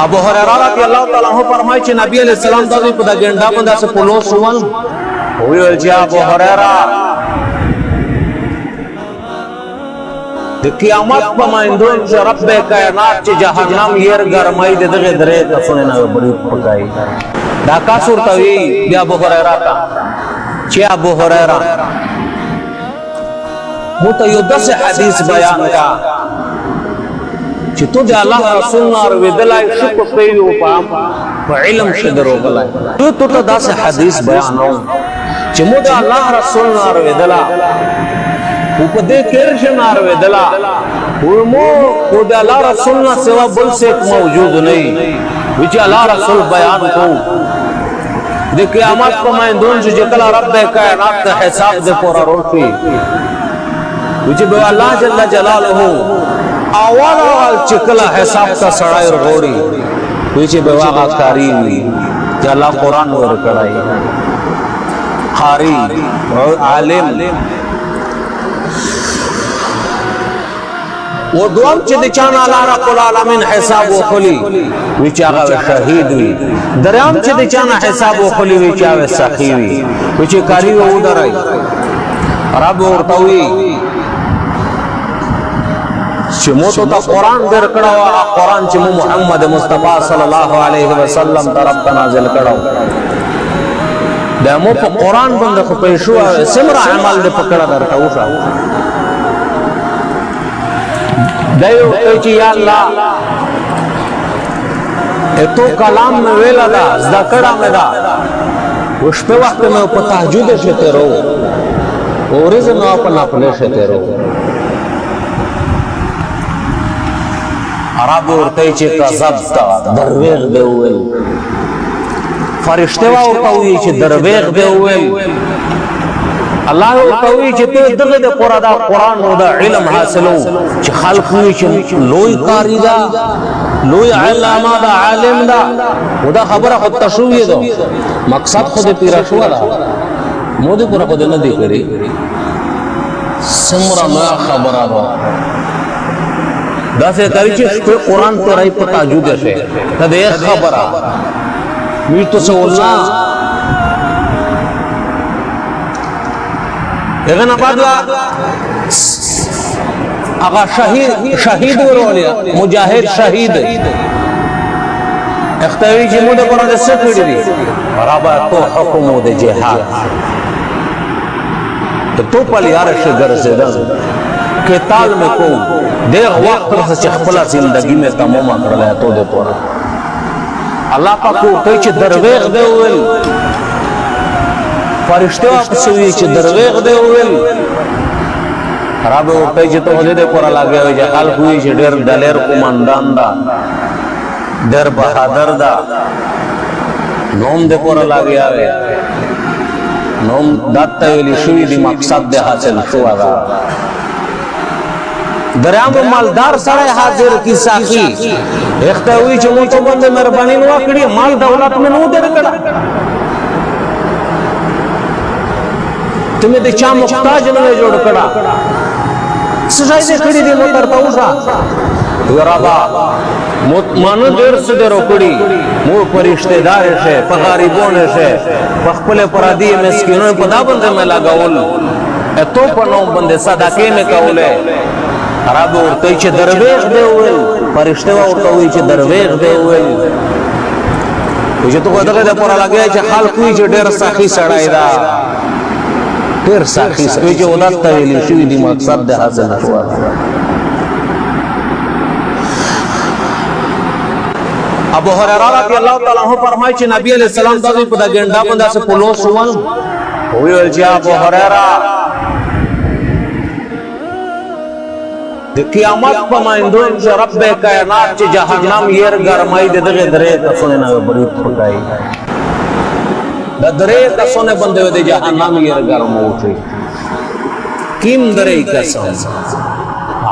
ابو هريره رضی الله تعالی عنہ فرمایي چې نبی علیہ السلام د په ګنډا باندې څه پلوس ول ویل چې ابو هريره د قیامت په ماندون چې رب کائنات چې جهنم ير ګرمای د دغه درې کسونه نه بری پکای دا کا صورت وی بیا ابو هريره تا چې ابو هريره مو ته یو داسې حدیث بیان کا چې تو د الله رسول نار ودلای شکر کوي او په علم شدرو بلای تو ته داسې حدیث بیانو چې مو د الله رسول نار ودلا او په دې کې نار ودلا ورمو او د الله رسول نه سوا بل څه موجود نه وي چې الله رسول بیان کو د قیامت په ماندون چې کله رب کائنات ته حساب دې پورا روشي چې به الله جل جلاله اول چکلا حساب تا سړای ورغوري وی چې به واغ کاری وي چې الله قران ور کړای قاری او عالم و دوام چې د چانه الله رب العالمین حساب وکړي وی چې هغه شهید وي درام چې د چانه حساب وکړي وی چې هغه سخی وي وی چې کاری و درای رب ورته وی چې مو ته قرآن درکړو قرآن چې محمد مصطفی صلی الله علیه وسلم طرف ته نازل کړو دا مو په قرآن باندې خو پېښو سمره عمل دې پکړه درته وشا دایو چې یا الله اته کلام مې ویلا دا ذکرہ مې دا وشپه وخت مې په تهجد شته رو اورز نو په نافله شته رو عرب ورته چې کذبت دروغ دی ویل فرشته ورته وی چې دروغ دی ویل الله ورته وی چې ته دغه د قرآن او د علم حاصلو چې خلق وی چې لوی قاری دا لوی علامه دا عالم دا ودا خبره خو تشوی ده مقصد خو دې پیرا شو دا مودي پر خو دې نه دی کړی سمرا ما خبره ده دا سے کاری چې قرآن ته راي په تاجود شه ته دې خبره می تو څه الله اذن بعد هغه شهید ورولیا مجاهد شهید اختوی چې موږ پر دې څه کړی دي برابر تو حکم د جهاد ته تو په یار شګر زیدان قتال میں کو دیر وقت سے خپل زندگی میں تمام کړل ته دې پورا الله پاک ته چې دروغ دی ویل فرشتو واپس وی چې دروغ دی ویل رب ته چې ته دې پورا لاګي وي چې خلک وی چې ډېر دلیر قومندان دا ډېر بہادر دا نوم دې پورا لاګي اوی نوم دته ویلی شوی دی مقصد دې حاصل شو هغه درام مالدار سره حاضر کی ساقی اختوی چې مو ته باندې مهرباني نو کړی مال دولت مې نو درکړه تمه د چا محتاج نه جوړ کړه سجای دې کړی دې مو ترته وشا ورابا مانو ډېر څه درو کړی مو پرشته دار شه په غریبونه شه په خپل پرادي مسکینونو په دا باندې مې لگاول اته په نو باندې صدقې مې کوله عرب ورته چې درویش دی ویل فرشته ورته وی چې درویش دی ویل چې ته دغه د پورا لګیا چې خلک وی چې ډېر سخی سړای دا ډېر سخی وی چې ولادت ویل شي دی مقصد د حاصل شو ابو هريره رضی الله تعالی عنہ فرمایي چې نبی علیہ السلام د په ګنډا باندې څه پلوس ول ویل چې ابو هريره د قیامت په ماندون چې رب کائنات چې جهنم ير ګرمای د دغه درې کسونه نه بری پکای د درې کسونه باندې د جهنم ير ګرموږي کیم درې کسان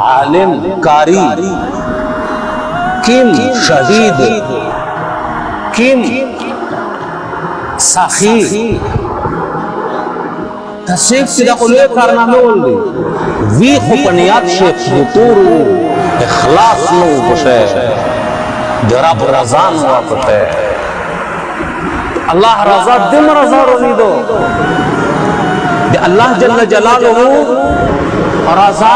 عالم قاری کیم شهید کیم سخی تصیب چې د خلوی کارنامه ولدي وی خو پنیات شیخ دطور اخلاص نو بشه درب رضا موافق ہے اللہ رضا دم رضا رونی دو دے اللہ جل جلالہ رضا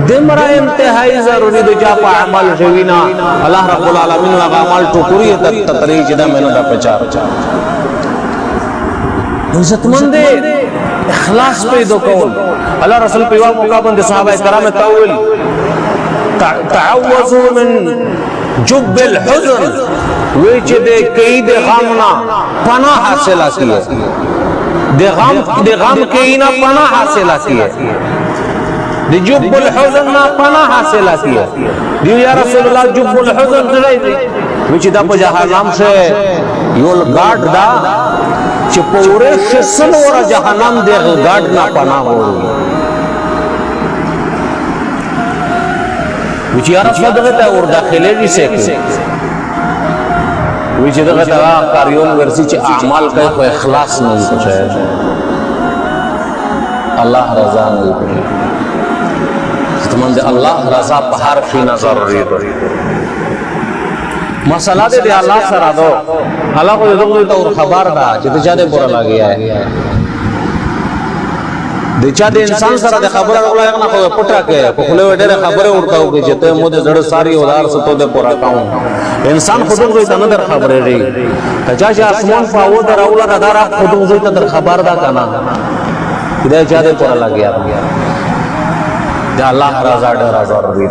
دمرا انتہائی ضروری دو جاپا عمل شوینا اللہ رب العالمین لگا عمل ٹکری تقریج دا میں نے دا پچار عزت مندے اخلاص پیدو کول اللہ رسول پیوا موقع بند صحابہ کرام تاول تعوذوا من جب الحزن ویچ دے قید غامنا پناہ حاصلہ کیے دے غام قینا پناہ حاصلہ کیے دی جب الحزن نا پناہ حاصلہ کیے دیو یا رسول اللہ جب الحزن دلائی دی ویچ دا پا جہنم سے یول گاٹ دا چی پورے شسن ورہ جہنم دے گاٹ نا پناہ ہو رہی ویچ یا رسول دغتا اور داخلے جی سیکھے ویچ دغتا کاریون ورسی چی اعمال کئی کوئی اخلاص نہیں کچھ ہے اللہ رضا نہیں کچھ ہے اللہ رضا پہار فی نظر رید مسئلہ دے اللہ سرا دو اللہ کو دے دو اور خبر دا چیتے چاہتے پورا لگیا ہے دے چاہتے انسان سرا دے خبر اگلا ایک نا خوی پٹا کے کھلے ویٹے دے خبریں اڑتا ہو گئی چیتے مجھے زڑ ساری ادار ستو دے پورا کاؤں انسان خودوں گئی تا ندر خبریں رہی چاچہ آسمان پاو در اولا دا دارا خودوں گئی تا در خبر دا کنا دے چاہتے پورا لگیا دے اللہ رضا ڈرا ضروری